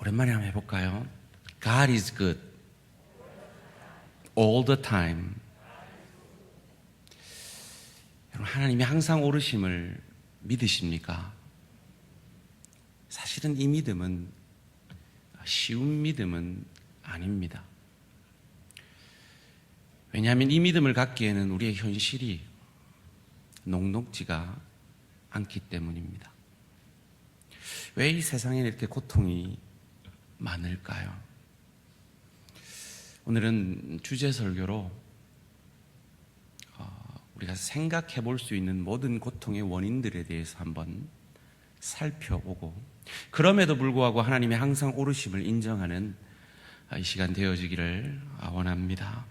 오랜만에 한번 해볼까요? God is good all the time. 여러분, 하나님이 항상 오르심을 믿으십니까? 사실은 이 믿음은 쉬운 믿음은 아닙니다. 왜냐하면 이 믿음을 갖기에는 우리의 현실이 녹록지가 않기 때문입니다. 왜 이 세상에 이렇게 고통이 많을까요? 오늘은 주제 설교로 우리가 생각해 볼 수 있는 모든 고통의 원인들에 대해서 한번 살펴보고, 그럼에도 불구하고 하나님의 항상 오르심을 인정하는 이 시간 되어지기를 원합니다.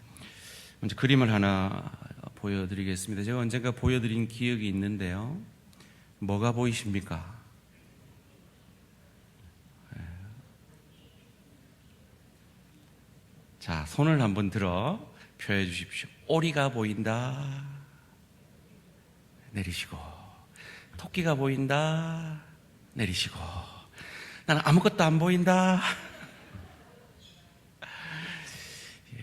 먼저 그림을 하나 보여드리겠습니다. 제가 언젠가 보여드린 기억이 있는데요. 뭐가 보이십니까? 자, 손을 한번 들어 표해 주십시오. 오리가 보인다. 내리시고. 토끼가 보인다. 내리시고. 나는 아무것도 안 보인다.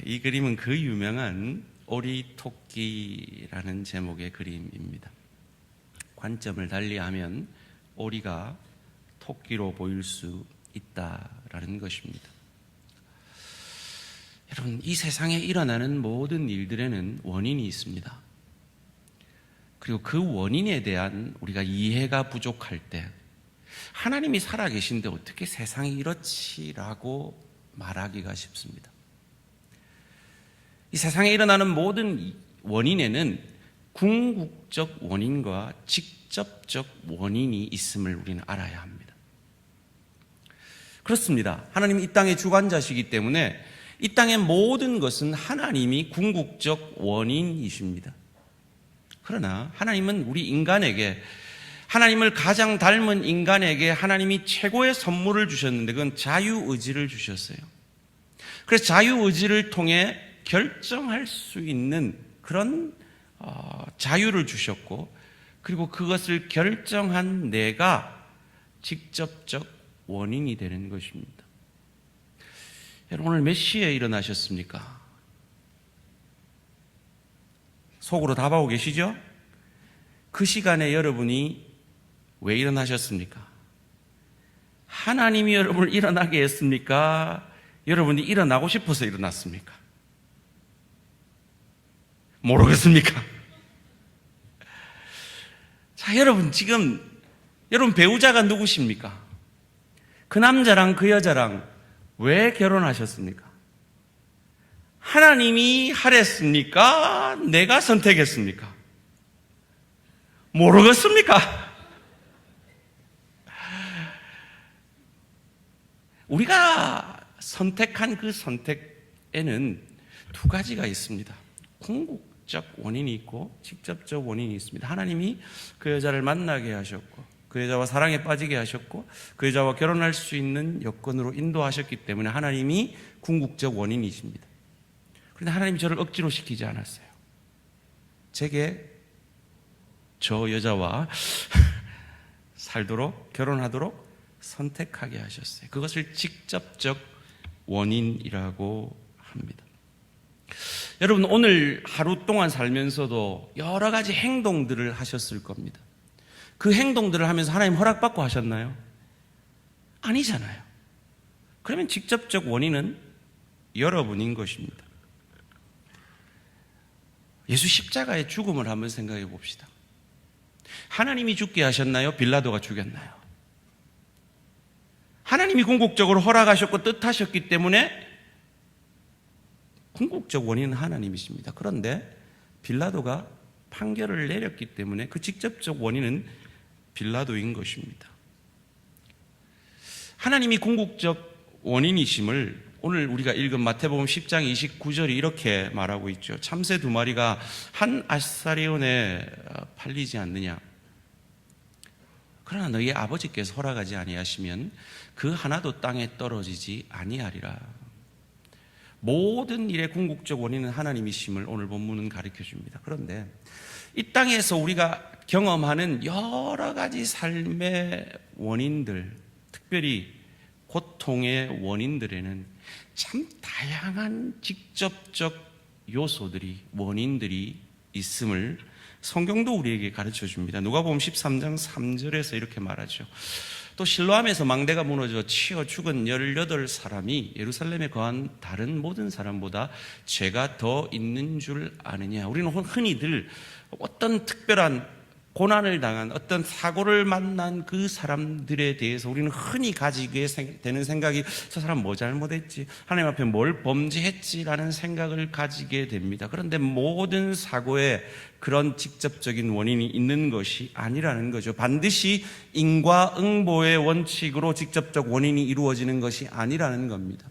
이 그림은 그 유명한 오리 토끼라는 제목의 그림입니다. 관점을 달리하면 오리가 토끼로 보일 수 있다라는 것입니다. 여러분, 이 세상에 일어나는 모든 일들에는 원인이 있습니다. 그리고 그 원인에 대한 우리가 이해가 부족할 때, 하나님이 살아계신데 어떻게 세상이 이렇지라고 말하기가 쉽습니다. 이 세상에 일어나는 모든 원인에는 궁극적 원인과 직접적 원인이 있음을 우리는 알아야 합니다. 그렇습니다. 하나님이 이 땅의 주관자시기 때문에 이 땅의 모든 것은 하나님이 궁극적 원인이십니다. 그러나 하나님은 우리 인간에게, 하나님을 가장 닮은 인간에게 하나님이 최고의 선물을 주셨는데, 그건 자유의지를 주셨어요. 그래서 자유의지를 통해 결정할 수 있는 그런 자유를 주셨고, 그리고 그것을 결정한 내가 직접적 원인이 되는 것입니다. 여러분, 오늘 몇 시에 일어나셨습니까? 속으로 답하고 계시죠? 그 시간에 여러분이 왜 일어나셨습니까? 하나님이 여러분을 일어나게 했습니까? 여러분이 일어나고 싶어서 일어났습니까? 모르겠습니까? 자, 여러분, 지금 여러분 배우자가 누구십니까? 그 남자랑 그 여자랑 왜 결혼하셨습니까? 하나님이 하랬습니까? 내가 선택했습니까? 모르겠습니까? 우리가 선택한 그 선택에는 두 가지가 있습니다. 궁극적 원인이 있고 직접적 원인이 있습니다. 하나님이 그 여자를 만나게 하셨고, 그 여자와 사랑에 빠지게 하셨고, 그 여자와 결혼할 수 있는 여건으로 인도하셨기 때문에 하나님이 궁극적 원인이십니다. 그런데 하나님이 저를 억지로 시키지 않았어요. 제게 저 여자와 살도록, 결혼하도록 선택하게 하셨어요. 그것을 직접적 원인이라고 합니다. 여러분, 오늘 하루 동안 살면서도 여러 가지 행동들을 하셨을 겁니다. 그 행동들을 하면서 하나님 허락받고 하셨나요? 아니잖아요. 그러면 직접적 원인은 여러분인 것입니다. 예수 십자가의 죽음을 한번 생각해 봅시다. 하나님이 죽게 하셨나요? 빌라도가 죽였나요? 하나님이 궁극적으로 허락하셨고 뜻하셨기 때문에 궁극적 원인은 하나님이십니다. 그런데 빌라도가 판결을 내렸기 때문에 그 직접적 원인은 빌라도인 것입니다. 하나님이 궁극적 원인이심을 오늘 우리가 읽은 마태복음 10장 29절이 이렇게 말하고 있죠. 참새 두 마리가 한 아사리온에 팔리지 않느냐. 그러나 너희 아버지께서 허락하지 아니하시면 그 하나도 땅에 떨어지지 아니하리라. 모든 일의 궁극적 원인은 하나님이심을 오늘 본문은 가르쳐 줍니다. 그런데 이 땅에서 우리가 경험하는 여러 가지 삶의 원인들, 특별히 고통의 원인들에는 참 다양한 직접적 요소들이, 원인들이 있음을 성경도 우리에게 가르쳐 줍니다. 누가복음 13장 3절에서 이렇게 말하죠. 또 실로암에서 망대가 무너져 치어 죽은 18사람이 예루살렘에 거한 다른 모든 사람보다 죄가 더 있는 줄 아느냐. 우리는 흔히들 어떤 특별한 고난을 당한, 어떤 사고를 만난 그 사람들에 대해서 우리는 흔히 가지게 되는 생각이, 저 사람 뭐 잘못했지, 하나님 앞에 뭘 범죄했지라는 생각을 가지게 됩니다. 그런데 모든 사고에 그런 직접적인 원인이 있는 것이 아니라는 거죠. 반드시 인과응보의 원칙으로 직접적 원인이 이루어지는 것이 아니라는 겁니다.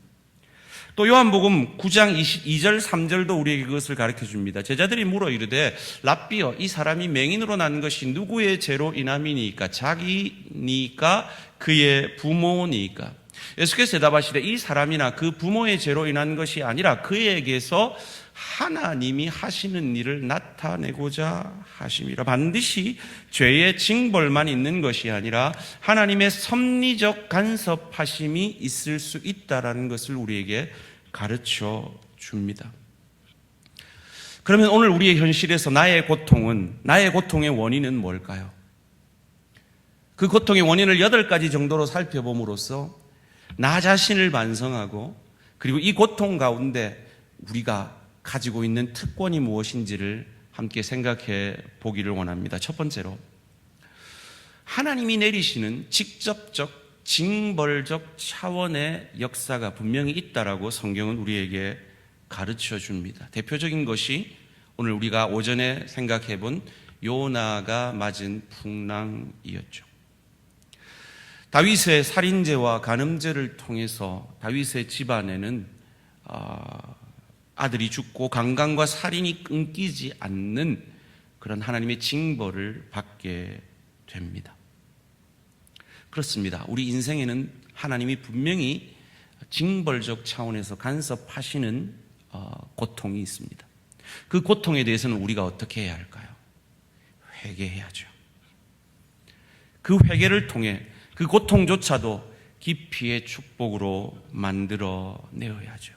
또 요한복음 9장 22절 3절도 우리에게 그것을 가르쳐 줍니다. 제자들이 물어 이르되 랍비여, 이 사람이 맹인으로 난 것이 누구의 죄로 인함이니까? 자기니까 그의 부모니까? 예수께서 대답하시되 이 사람이나 그 부모의 죄로 인한 것이 아니라 그에게서 하나님이 하시는 일을 나타내고자 하심이라. 반드시 죄의 징벌만 있는 것이 아니라 하나님의 섭리적 간섭하심이 있을 수 있다라는 것을 우리에게 가르쳐 줍니다. 그러면 오늘 우리의 현실에서 나의 고통의 원인은 뭘까요? 그 고통의 원인을 8가지 정도로 살펴봄으로써 나 자신을 반성하고, 그리고 이 고통 가운데 우리가 가지고 있는 특권이 무엇인지를 함께 생각해 보기를 원합니다. 첫 번째로, 하나님이 내리시는 직접적 징벌적 차원의 역사가 분명히 있다라고 성경은 우리에게 가르쳐 줍니다. 대표적인 것이 오늘 우리가 오전에 생각해 본 요나가 맞은 풍랑이었죠. 다윗의 살인죄와 간음죄를 통해서 다윗의 집안에는 아들이 죽고 강간과 살인이 끊기지 않는 그런 하나님의 징벌을 받게 됩니다. 그렇습니다. 우리 인생에는 하나님이 분명히 징벌적 차원에서 간섭하시는 고통이 있습니다. 그 고통에 대해서는 우리가 어떻게 해야 할까요? 회개해야죠. 그 회개를 통해 그 고통조차도 기피의 축복으로 만들어 내어야죠.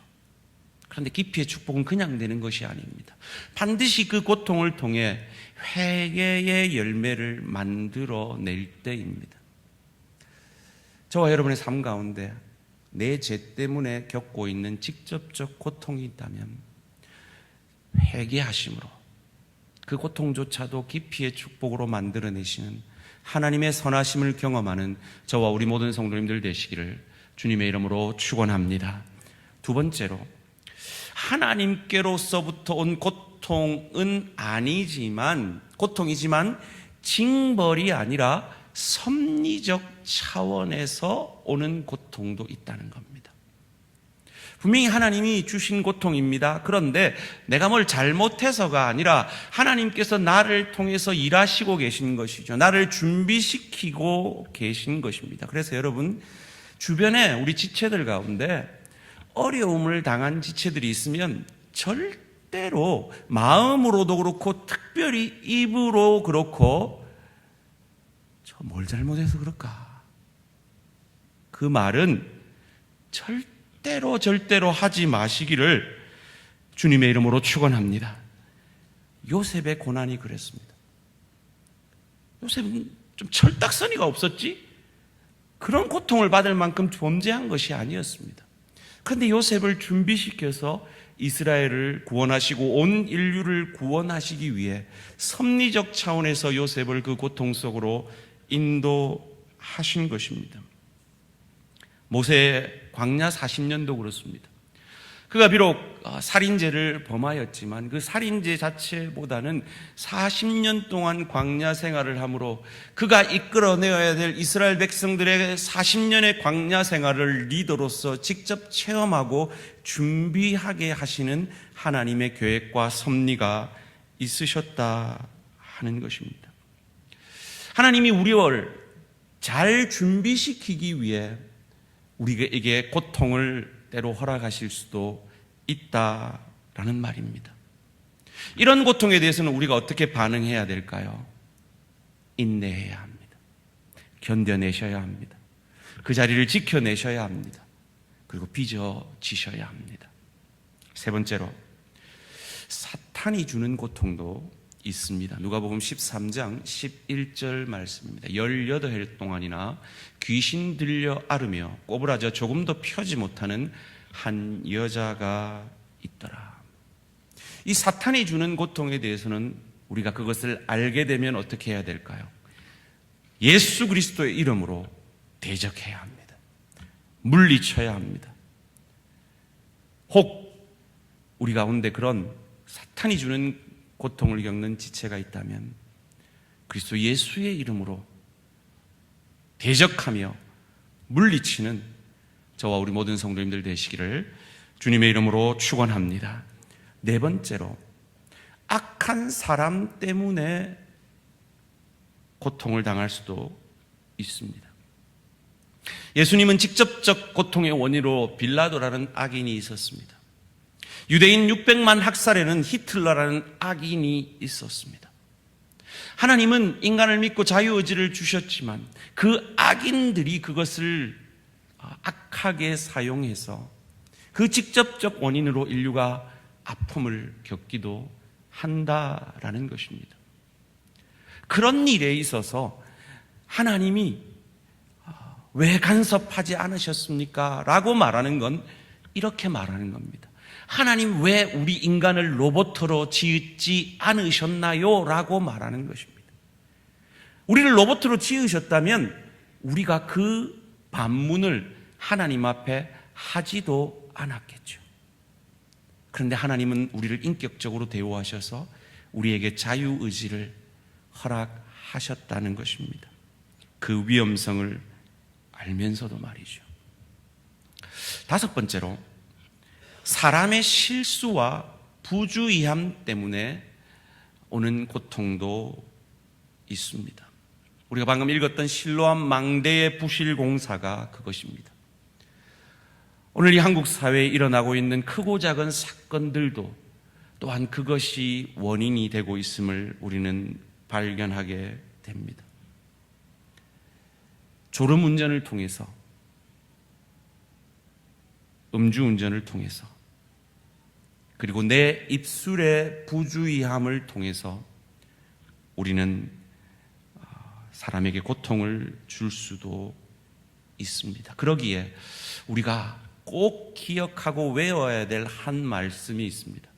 그런데 기피의 축복은 그냥 되는 것이 아닙니다. 반드시 그 고통을 통해 회개의 열매를 만들어 낼 때입니다. 저와 여러분의 삶 가운데 내 죄 때문에 겪고 있는 직접적 고통이 있다면 회개하심으로 그 고통조차도 기피의 축복으로 만들어내시는 하나님의 선하심을 경험하는 저와 우리 모든 성도님들 되시기를 주님의 이름으로 축원합니다. 두 번째로, 하나님께로서부터 온 고통이지만 징벌이 아니라 섭리적 차원에서 오는 고통도 있다는 겁니다. 분명히 하나님이 주신 고통입니다. 그런데 내가 뭘 잘못해서가 아니라 하나님께서 나를 통해서 일하시고 계신 것이죠. 나를 준비시키고 계신 것입니다. 그래서 여러분, 주변에 우리 지체들 가운데 어려움을 당한 지체들이 있으면 절대로 마음으로도 그렇고 특별히 입으로 그렇고 저 뭘 잘못해서 그럴까? 그 말은 절대로 하지 마시기를 주님의 이름으로 축원합니다. 요셉의 고난이 그랬습니다. 요셉은 좀 철딱서니가 없었지? 그런 고통을 받을 만큼 범죄한 것이 아니었습니다. 그런데 요셉을 준비시켜서 이스라엘을 구원하시고 온 인류를 구원하시기 위해 섭리적 차원에서 요셉을 그 고통 속으로 인도하신 것입니다. 모세의 광야 40년도 그렇습니다. 그가 비록 살인죄를 범하였지만 그 살인죄 자체보다는 40년 동안 광야 생활을 함으로 그가 이끌어내어야 될 이스라엘 백성들의 40년의 광야 생활을 리더로서 직접 체험하고 준비하게 하시는 하나님의 계획과 섭리가 있으셨다 하는 것입니다. 하나님이 우리를 잘 준비시키기 위해 우리에게 고통을 때로 허락하실 수도 있다라는 말입니다. 이런 고통에 대해서는 우리가 어떻게 반응해야 될까요? 인내해야 합니다. 견뎌내셔야 합니다. 그 자리를 지켜내셔야 합니다. 그리고 빚어지셔야 합니다. 세 번째로, 사탄이 주는 고통도 있습니다. 누가복음 13장 11절 말씀입니다. 18해 동안이나 귀신 들려 앓으며 꼬부라져 조금도 펴지 못하는 한 여자가 있더라. 이 사탄이 주는 고통에 대해서는 우리가 그것을 알게 되면 어떻게 해야 될까요? 예수 그리스도의 이름으로 대적해야 합니다. 물리쳐야 합니다. 혹 우리 가운데 그런 사탄이 주는 고통을 겪는 지체가 있다면 그리스도 예수의 이름으로 대적하며 물리치는 저와 우리 모든 성도님들 되시기를 주님의 이름으로 축원합니다. 네 번째로, 악한 사람 때문에 고통을 당할 수도 있습니다. 예수님은 직접적 고통의 원인으로 빌라도라는 악인이 있었습니다. 유대인 600만 학살에는 히틀러라는 악인이 있었습니다. 하나님은 인간을 믿고 자유의지를 주셨지만 그 악인들이 그것을 악하게 사용해서 그 직접적 원인으로 인류가 아픔을 겪기도 한다라는 것입니다. 그런 일에 있어서 하나님이 왜 간섭하지 않으셨습니까? 라고 말하는 건 이렇게 말하는 겁니다. 하나님 왜 우리 인간을 로봇으로 지었지 않으셨나요? 라고 말하는 것입니다. 우리를 로봇으로 지으셨다면 우리가 그 반문을 하나님 앞에 하지도 않았겠죠. 그런데 하나님은 우리를 인격적으로 대우하셔서 우리에게 자유의지를 허락하셨다는 것입니다. 그 위험성을 알면서도 말이죠. 다섯 번째로, 사람의 실수와 부주의함 때문에 오는 고통도 있습니다. 우리가 방금 읽었던 실로암 망대의 부실 공사가 그것입니다. 오늘 이 한국 사회에 일어나고 있는 크고 작은 사건들도 또한 그것이 원인이 되고 있음을 우리는 발견하게 됩니다. 졸음운전을 통해서, 음주운전을 통해서, 그리고 내 입술의 부주의함을 통해서 우리는 사람에게 고통을 줄 수도 있습니다. 그러기에 우리가 꼭 기억하고 외워야 될 한 말씀이 있습니다.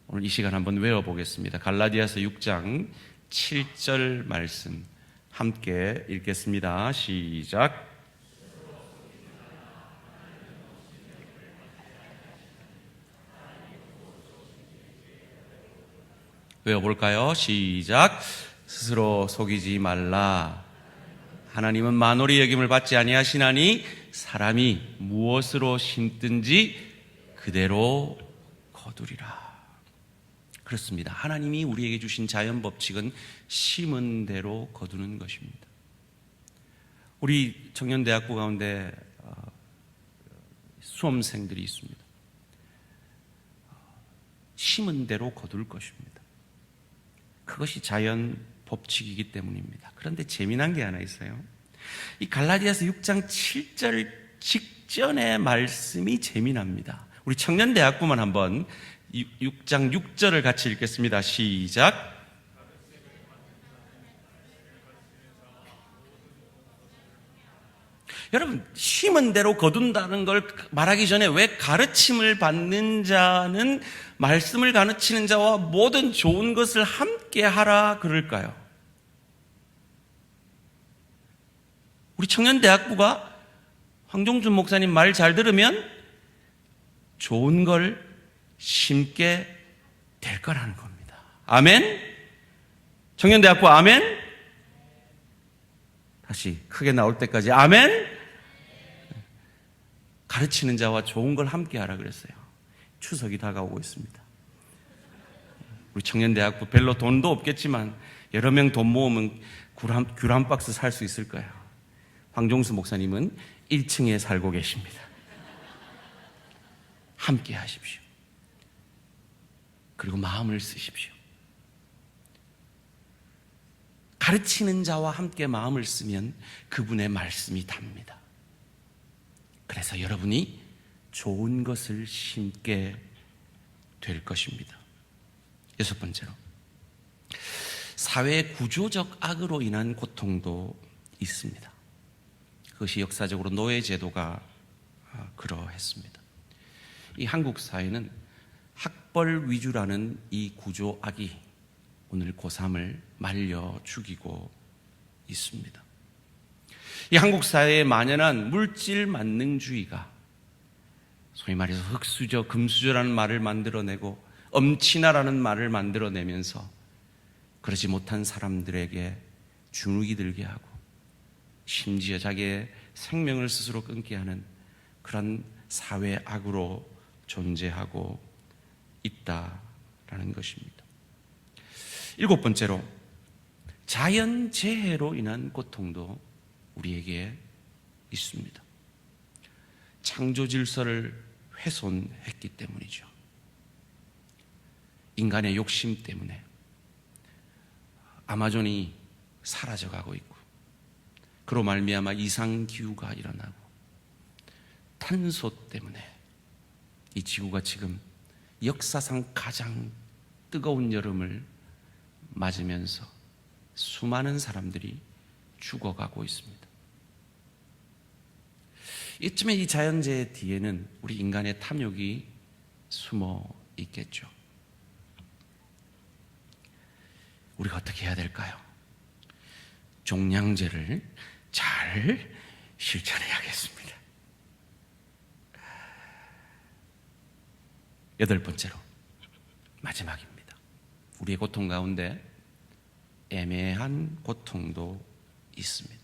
오늘 이 시간 한번 외워보겠습니다. 갈라디아서 6장 7절 말씀 함께 읽겠습니다. 시작. 외워볼까요? 시작. 스스로 속이지 말라. 하나님은 만홀히 여김을 받지 아니하시나니 사람이 무엇으로 심든지 그대로 거두리라. 그렇습니다. 하나님이 우리에게 주신 자연 법칙은 심은 대로 거두는 것입니다. 우리 청년대학부 가운데 수험생들이 있습니다. 심은 대로 거둘 것입니다. 그것이 자연 법칙이기 때문입니다. 그런데 재미난 게 하나 있어요. 이 갈라디아서 6장 7절 직전의 말씀이 재미납니다. 우리 청년대학부만 한번 6장 6절을 같이 읽겠습니다. 시작. 여러분, 심은 대로 거둔다는 걸 말하기 전에 왜 가르침을 받는 자는 말씀을 가르치는 자와 모든 좋은 것을 함께 하라 그럴까요? 우리 청년대학부가 황종준 목사님 말 잘 들으면 좋은 걸 심게 될 거라는 겁니다. 아멘? 청년대학부 아멘? 다시 크게 나올 때까지 아멘? 가르치는 자와 좋은 걸 함께 하라 그랬어요. 추석이 다가오고 있습니다. 우리 청년대학부 별로 돈도 없겠지만 여러 명 돈 모으면 귤 한 박스 살 수 있을 거예요. 황종수 목사님은 1층에 살고 계십니다. 함께 하십시오. 그리고 마음을 쓰십시오. 가르치는 자와 함께 마음을 쓰면 그분의 말씀이 답니다. 그래서 여러분이 좋은 것을 심게 될 것입니다. 여섯 번째로, 사회 구조적 악으로 인한 고통도 있습니다. 그것이 역사적으로 노예제도가 그러했습니다. 이 한국 사회는 학벌 위주라는 이 구조악이 오늘 고3을 말려 죽이고 있습니다. 이 한국 사회에 만연한 물질 만능주의가 소위 말해서 흑수저, 금수저라는 말을 만들어내고 엄친아라는 말을 만들어내면서 그러지 못한 사람들에게 주눅이 들게 하고 심지어 자기의 생명을 스스로 끊게 하는 그런 사회 악으로 존재하고 있다라는 것입니다. 일곱 번째로, 자연재해로 인한 고통도 우리에게 있습니다. 창조 질서를 훼손했기 때문이죠. 인간의 욕심 때문에 아마존이 사라져가고 있고, 그로 말미암아 이상기후가 일어나고, 탄소 때문에 이 지구가 지금 역사상 가장 뜨거운 여름을 맞으면서 수많은 사람들이 죽어가고 있습니다. 이쯤에 이 자연재해 뒤에는 우리 인간의 탐욕이 숨어 있겠죠. 우리가 어떻게 해야 될까요? 종량제를 잘 실천해야겠습니다. 여덟 번째로, 마지막입니다. 우리의 고통 가운데 애매한 고통도 있습니다.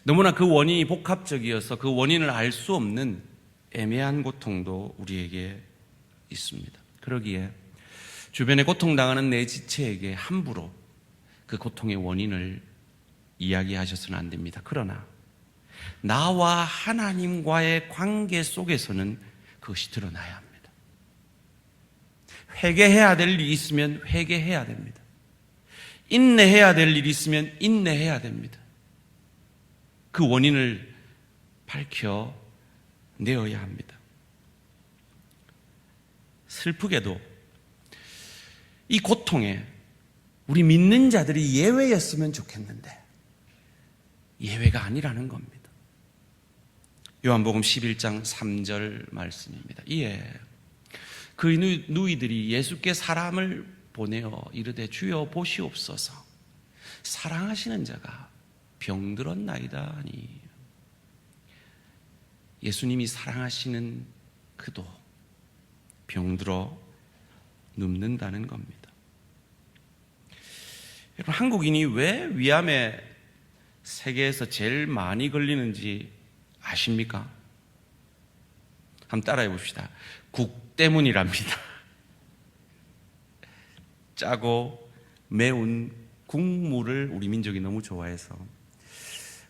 너무나 그 원인이 복합적이어서 그 원인을 알 수 없는 애매한 고통도 우리에게 있습니다. 그러기에 주변에 고통당하는 내 지체에게 함부로 그 고통의 원인을 이야기하셔서는 안 됩니다. 그러나 나와 하나님과의 관계 속에서는 그것이 드러나야 합니다. 회개해야 될 일이 있으면 회개해야 됩니다. 인내해야 될 일이 있으면 인내해야 됩니다. 그 원인을 밝혀내어야 합니다. 슬프게도 이 고통에 우리 믿는 자들이 예외였으면 좋겠는데 예외가 아니라는 겁니다. 요한복음 11장 3절 말씀입니다. 이에 그 누이들이 예수께 사람을 보내어 이르되 주여 보시옵소서, 사랑하시는 자가 병들었나이다 하니, 예수님이 사랑하시는 그도 병들어 눕는다는 겁니다. 여러분, 한국인이 왜 위암에 세계에서 제일 많이 걸리는지 아십니까? 한번 따라해 봅시다. 국 때문이랍니다. 짜고 매운 국물을 우리 민족이 너무 좋아해서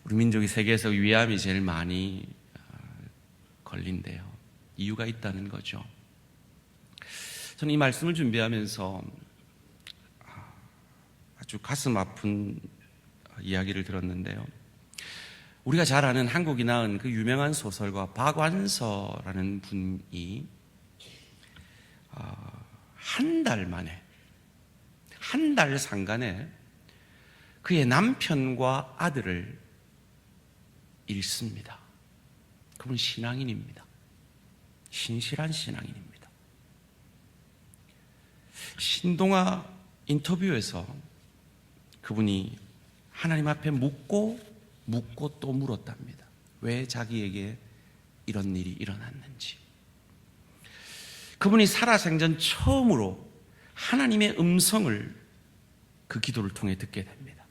우리 민족이 세계에서 위암이 제일 많이 걸린대요. 이유가 있다는 거죠. 저는 이 말씀을 준비하면서 아주 가슴 아픈 이야기를 들었는데요. 우리가 잘 아는 한국이 낳은 그 유명한 소설가 박완서라는 분이 한 달 만에, 한 달 상간에 그의 남편과 아들을 잃습니다. 그분은 신앙인입니다. 신실한 신앙인입니다. 신동아 인터뷰에서 그분이 하나님 앞에 묻고 또 물었답니다. 왜 자기에게 이런 일이 일어났는지. 그분이 살아생전 처음으로 하나님의 음성을 그 기도를 통해 듣게 됩니다.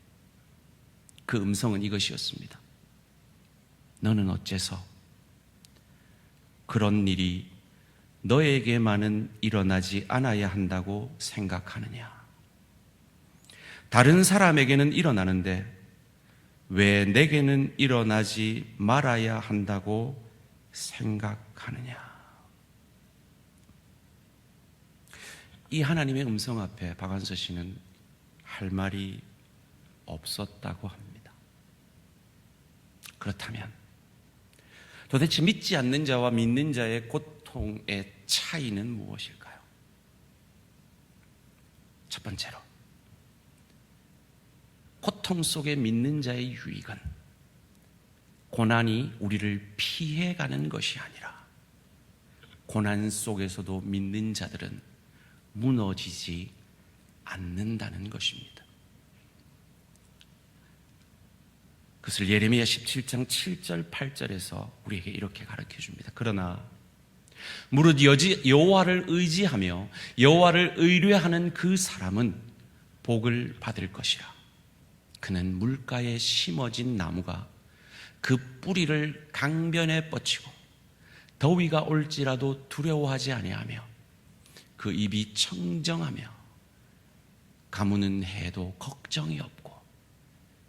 그 음성은 이것이었습니다. 너는 어째서 그런 일이 너에게만은 일어나지 않아야 한다고 생각하느냐? 다른 사람에게는 일어나는데 왜 내게는 일어나지 말아야 한다고 생각하느냐? 이 하나님의 음성 앞에 박완서 씨는 할 말이 없었다고 합니다. 그렇다면 도대체 믿지 않는 자와 믿는 자의 고통의 차이는 무엇일까요? 첫 번째로, 고통 속에 믿는 자의 유익은 고난이 우리를 피해가는 것이 아니라 고난 속에서도 믿는 자들은 무너지지 않는다는 것입니다. 그것을 예레미야 17장 7절 8절에서 우리에게 이렇게 가르쳐 줍니다. 그러나 무릇 여호와를 의지하며 여호와를 의뢰하는 그 사람은 복을 받을 것이라. 그는 물가에 심어진 나무가 그 뿌리를 강변에 뻗치고 더위가 올지라도 두려워하지 아니하며 그 입이 청정하며 가무는 해도 걱정이 없고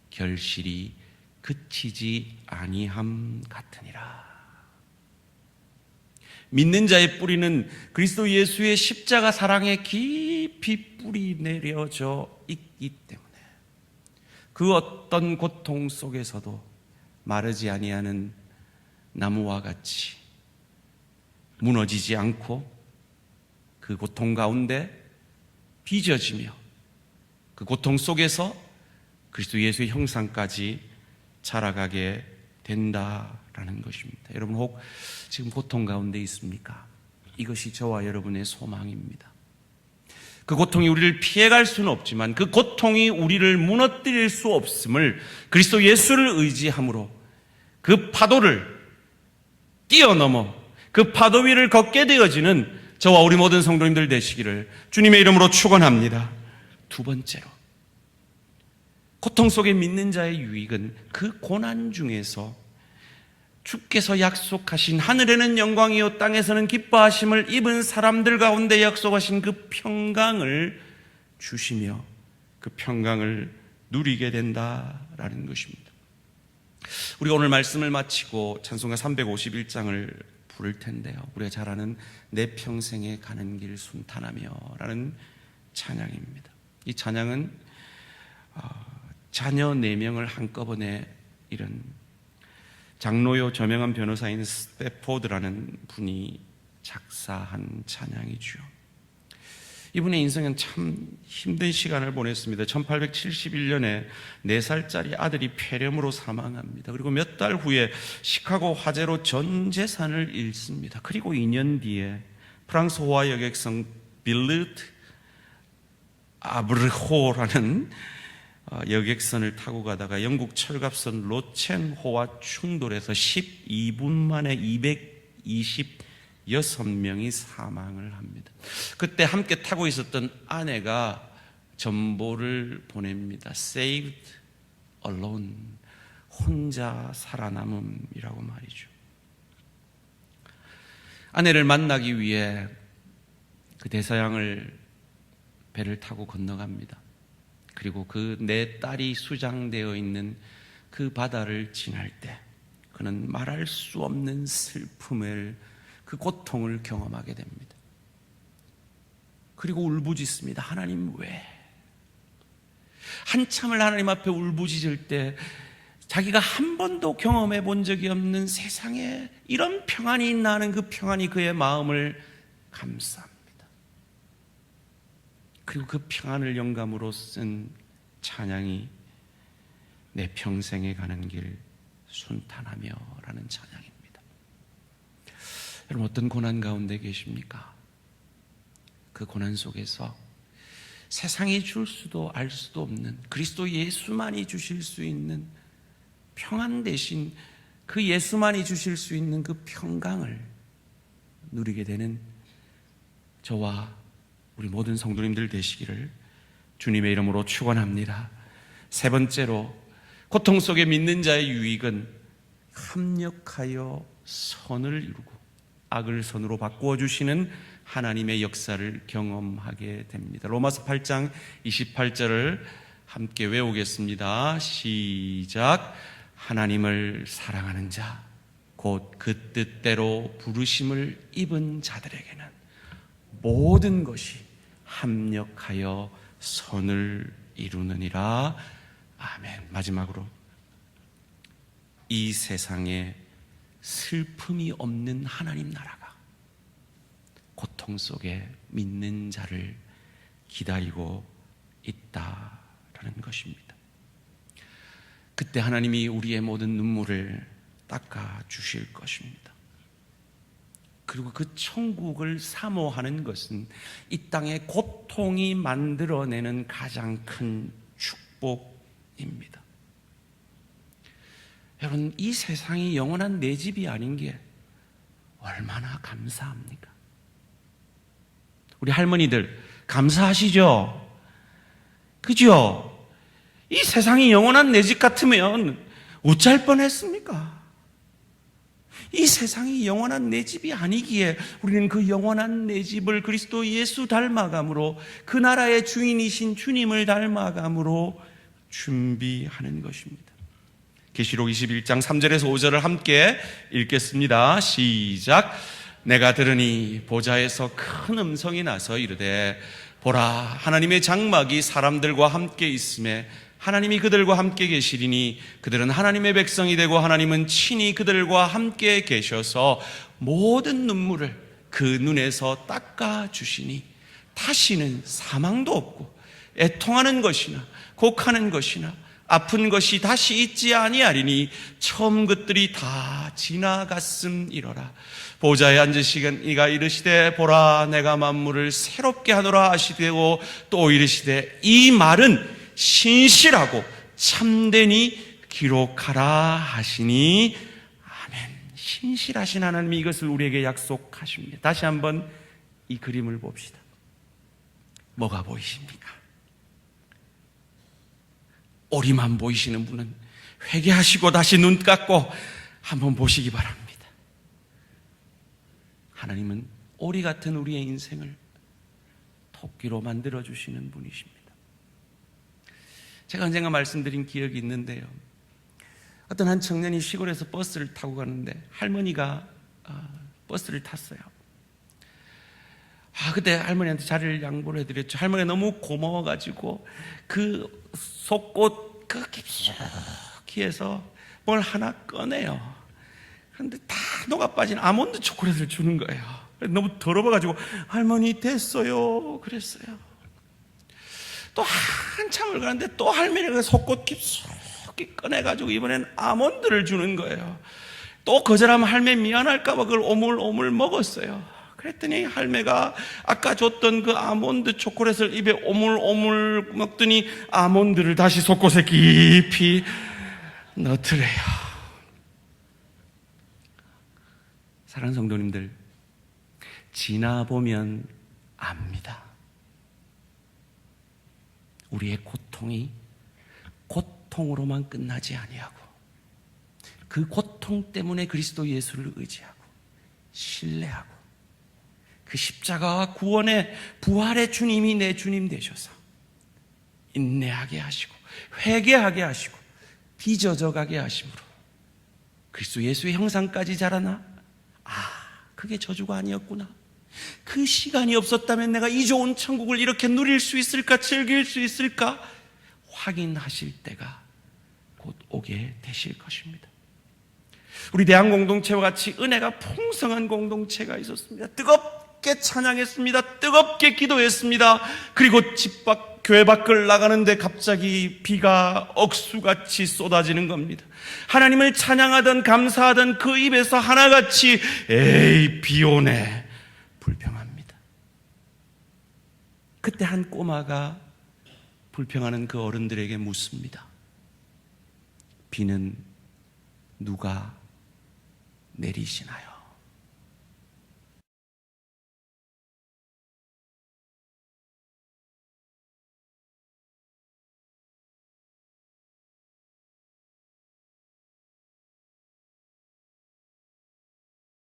결실이 그치지 아니함 같으니라. 믿는 자의 뿌리는 그리스도 예수의 십자가 사랑에 깊이 뿌리 내려져 있기 때문에 그 어떤 고통 속에서도 마르지 아니하는 나무와 같이 무너지지 않고 그 고통 가운데 빚어지며 그 고통 속에서 그리스도 예수의 형상까지 자라가게 된다라는 것입니다. 여러분, 혹 지금 고통 가운데 있습니까? 이것이 저와 여러분의 소망입니다. 그 고통이 우리를 피해갈 수는 없지만 그 고통이 우리를 무너뜨릴 수 없음을 그리스도 예수를 의지함으로 그 파도를 뛰어넘어 그 파도 위를 걷게 되어지는 저와 우리 모든 성도님들 되시기를 주님의 이름으로 축원합니다. 두 번째로, 고통 속에 믿는 자의 유익은 그 고난 중에서 주께서 약속하신 하늘에는 영광이요 땅에서는 기뻐하심을 입은 사람들 가운데 약속하신 그 평강을 주시며 그 평강을 누리게 된다라는 것입니다. 우리가 오늘 말씀을 마치고 찬송가 351장을 부를 텐데요, 우리가 잘 아는 내 평생에 가는 길 순탄하며 라는 찬양입니다. 이 찬양은 자녀 4명을 한꺼번에 잃은 장로요 저명한 변호사인 스태포드라는 분이 작사한 찬양이죠. 이분의 인생은 참 힘든 시간을 보냈습니다. 1871년에 4살짜리 아들이 폐렴으로 사망합니다. 그리고 몇 달 후에 시카고 화재로 전 재산을 잃습니다. 그리고 2년 뒤에 프랑스 호화 여객선 빌르트 아브르호라는 여객선을 타고 가다가 영국 철갑선 로첸호와 충돌해서 12분 만에 226명이 사망을 합니다. 그때 함께 타고 있었던 아내가 전보를 보냅니다. Saved alone, 혼자 살아남음이라고 말이죠. 아내를 만나기 위해 그 대서양을 배를 타고 건너갑니다. 그리고 그 4딸이 수장되어 있는 그 바다를 지날 때 그는 말할 수 없는 슬픔을, 그 고통을 경험하게 됩니다. 그리고 울부짖습니다. 하나님 왜? 한참을 하나님 앞에 울부짖을 때 자기가 한 번도 경험해 본 적이 없는 세상에 이런 평안이 있나 하는 그 평안이 그의 마음을 감쌉니다. 그리고 그 평안을 영감으로 쓴 찬양이 내 평생에 가는 길 순탄하며 라는 찬양입니다. 여러분, 어떤 고난 가운데 계십니까? 그 고난 속에서 세상이 줄 수도 알 수도 없는 그리스도 예수만이 주실 수 있는 평안 대신 그 예수만이 주실 수 있는 그 평강을 누리게 되는 저와 우리 모든 성도님들 되시기를 주님의 이름으로 축원합니다. 세 번째로, 고통 속에 믿는 자의 유익은 합력하여 선을 이루고 악을 선으로 바꾸어 주시는 하나님의 역사를 경험하게 됩니다. 로마서 8장 28절을 함께 외우겠습니다. 시작. 하나님을 사랑하는 자, 곧 그 뜻대로 부르심을 입은 자들에게는 모든 것이 합력하여 선을 이루느니라. 아멘. 마지막으로 이 세상에 슬픔이 없는 하나님 나라가 고통 속에 믿는 자를 기다리고 있다라는 것입니다. 그때 하나님이 우리의 모든 눈물을 닦아 주실 것입니다. 그리고 그 천국을 사모하는 것은 이 땅의 고통이 만들어내는 가장 큰 축복입니다. 여러분, 이 세상이 영원한 내 집이 아닌 게 얼마나 감사합니까? 우리 할머니들 감사하시죠? 그죠? 이 세상이 영원한 내 집 같으면 어쩔 뻔했습니까? 이 세상이 영원한 내 집이 아니기에 우리는 그 영원한 내 집을 그리스도 예수 닮아감으로, 그 나라의 주인이신 주님을 닮아감으로 준비하는 것입니다. 계시록 21장 3절에서 5절을 함께 읽겠습니다. 시작. 내가 들으니 보좌에서 큰 음성이 나서 이르되 보라, 하나님의 장막이 사람들과 함께 있음에 하나님이 그들과 함께 계시리니 그들은 하나님의 백성이 되고 하나님은 친히 그들과 함께 계셔서 모든 눈물을 그 눈에서 닦아 주시니 다시는 사망도 없고 애통하는 것이나 곡하는 것이나 아픈 것이 다시 있지 아니하리니 처음 것들이 다 지나갔음이로라. 보좌에 앉으시건 이가 이르시되 보라, 내가 만물을 새롭게 하노라 하시되고 또 이르시되 이 말은 신실하고 참되니 기록하라 하시니 아멘. 신실하신 하나님이 이것을 우리에게 약속하십니다. 다시 한번 이 그림을 봅시다. 뭐가 보이십니까? 오리만 보이시는 분은 회개하시고 다시 눈 감고 한번 보시기 바랍니다. 하나님은 오리 같은 우리의 인생을 토끼로 만들어주시는 분이십니다. 제가 언젠가 말씀드린 기억이 있는데요, 어떤 한 청년이 시골에서 버스를 타고 가는데 할머니가 버스를 탔어요. 그때 할머니한테 자리를 양보를 해드렸죠. 할머니가 너무 고마워가지고 그 속꽃 그 깊숙이 해서 뭘 하나 꺼내요. 그런데 다 녹아빠진 아몬드 초콜릿을 주는 거예요. 너무 더러워가지고 할머니 됐어요 그랬어요. 또 한참을 가는데 또 할머니가 속꽃 깊숙이 꺼내가지고 이번엔 아몬드를 주는 거예요. 또 거절하면 할머니 미안할까봐 그걸 오물오물 먹었어요. 그랬더니 할매가 아까 줬던 그 아몬드 초콜릿을 입에 오물오물 먹더니 아몬드를 다시 속곳에 깊이 넣더래요. 사랑하는 성도님들, 지나보면 압니다. 우리의 고통이 고통으로만 끝나지 아니하고 그 고통 때문에 그리스도 예수를 의지하고 신뢰하고 그 십자가와 구원의 부활의 주님이 내 주님 되셔서 인내하게 하시고 회개하게 하시고 빚어져 가게 하심으로 그리스도 예수의 형상까지 자라나, 그게 저주가 아니었구나. 그 시간이 없었다면 내가 이 좋은 천국을 이렇게 누릴 수 있을까, 즐길 수 있을까 확인하실 때가 곧 오게 되실 것입니다. 우리 대한 공동체와 같이 은혜가 풍성한 공동체가 있었습니다. 뜨겁게 찬양했습니다. 뜨겁게 기도했습니다. 그리고 집 밖, 교회 밖을 나가는데 갑자기 비가 억수같이 쏟아지는 겁니다. 하나님을 찬양하던 감사하던 그 입에서 하나같이 에이 비 오네, 불평합니다. 그때 한 꼬마가 불평하는 그 어른들에게 묻습니다. 비는 누가 내리시나요?